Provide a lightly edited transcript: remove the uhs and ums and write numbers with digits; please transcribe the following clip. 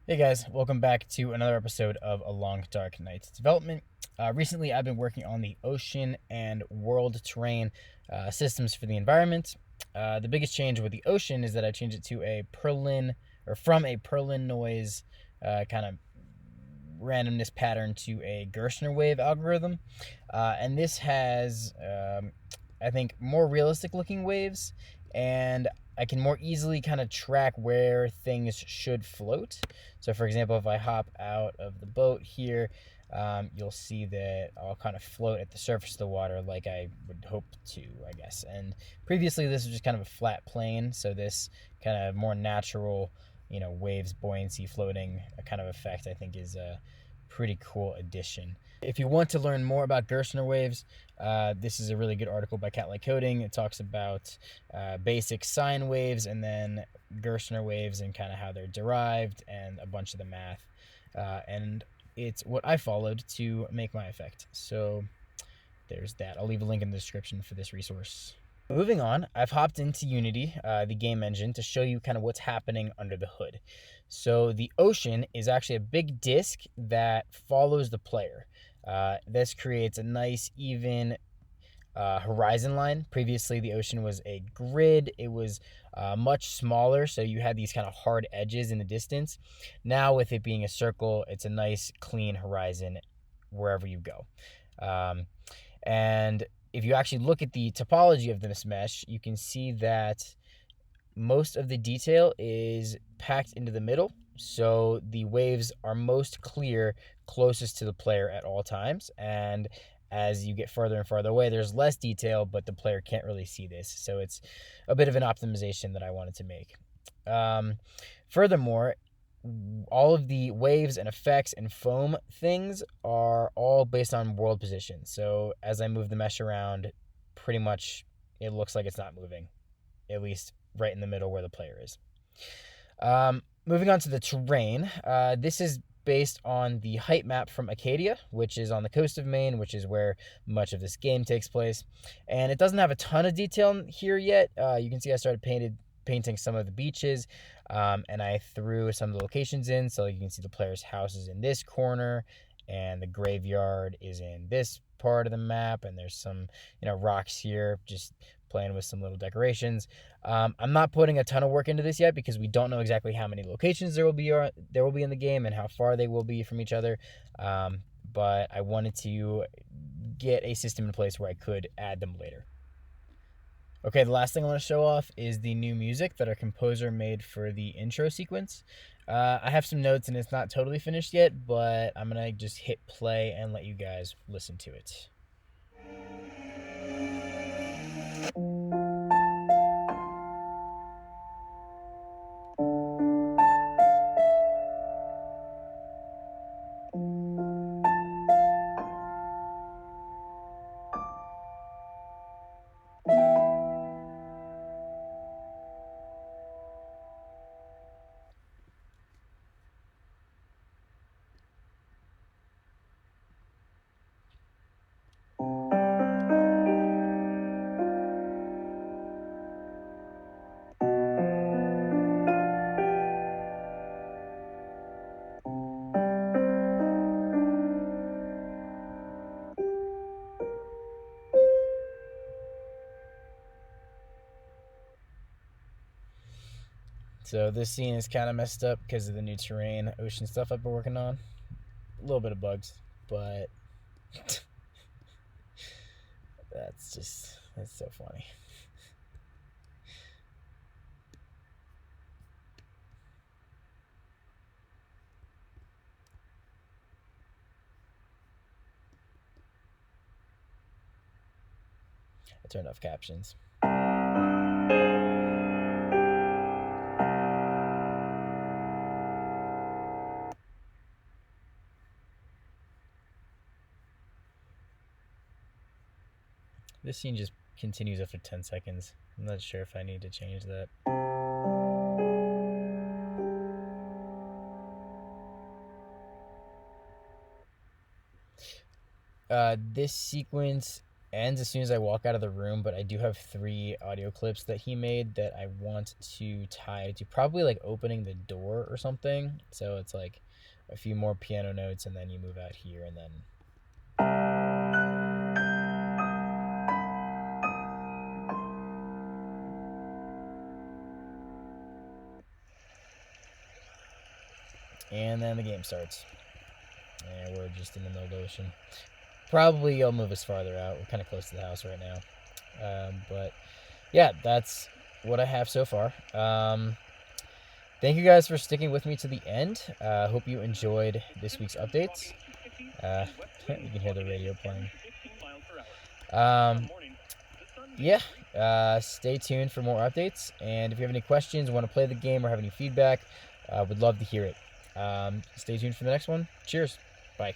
Hey guys, welcome back to another episode of A Long Dark Night's Development. Recently, I've been working on the ocean and world terrain systems for the environment. The biggest change with the ocean is that I changed it to a Perlin, or from a Perlin noise kind of randomness pattern to a Gerstner wave algorithm. And this has, I think, more realistic looking waves, and I can more easily kind of track where things should float. So, for example, if I hop out of the boat here, you'll see that I'll kind of float at the surface of the water like I would hope to, I guess. And previously, this was just kind of a flat plane, so this kind of more natural, waves, buoyancy, floating kind of effect, I think, is a pretty cool addition. If you want to learn more about Gerstner waves, this is a really good article by Cat Like Coding. It talks about basic sine waves and then Gerstner waves and kind of how they're derived and a bunch of the math. And it's what I followed to make my effect. So there's that. I'll leave a link in the description for this resource. Moving on, I've hopped into Unity, the game engine, to show you kind of what's happening under the hood. So the ocean is actually a big disk that follows the player. This creates a nice, even horizon line. Previously, the ocean was a grid. It was much smaller, so you had these kind of hard edges in the distance. Now, with it being a circle, it's a nice, clean horizon wherever you go. And if you actually look at the topology of this mesh, you can see that most of the detail is packed into the middle. So the waves are most clear closest to the player at all times. And as you get further and further away, there's less detail, but the player can't really see this. So it's a bit of an optimization that I wanted to make. Furthermore, all of the waves and effects and foam things are all based on world position. So as I move the mesh around, pretty much it looks like it's not moving, at least right in the middle where the player is. Moving on to the terrain, this is based on the height map from Acadia, which is on the coast of Maine, which is where much of this game takes place. And it doesn't have a ton of detail here yet. You can see I started painting some of the beaches, and I threw some of the locations in, so you can see the player's house is in this corner, and the graveyard is in this part of the map, and there's some rocks here, just playing with some little decorations. I'm not putting a ton of work into this yet because we don't know exactly how many locations there will be in the game and how far they will be from each other. But I wanted to get a system in place where I could add them later. Okay, the last thing I want to show off is the new music that our composer made for the intro sequence. I have some notes and it's not totally finished yet, but I'm going to just hit play and let you guys listen to it. So this scene is kind of messed up because of the new terrain, ocean stuff I've been working on. A little bit of bugs, but that's so funny. I turned off captions. This scene just continues after 10 seconds. I'm not sure if I need to change that. This sequence ends as soon as I walk out of the room, but I do have 3 audio clips that he made that I want to tie to probably like opening the door or something. So it's like a few more piano notes, and then you move out here, and then the game starts. And we're just in the middle of the ocean. Probably I'll move us farther out. We're kind of close to the house right now. But yeah, that's what I have so far. Thank you guys for sticking with me to the end. Hope you enjoyed this week's updates. You can hear the radio playing. Stay tuned for more updates. And if you have any questions, want to play the game, or have any feedback, would love to hear it. Stay tuned for the next one. Cheers. Bye.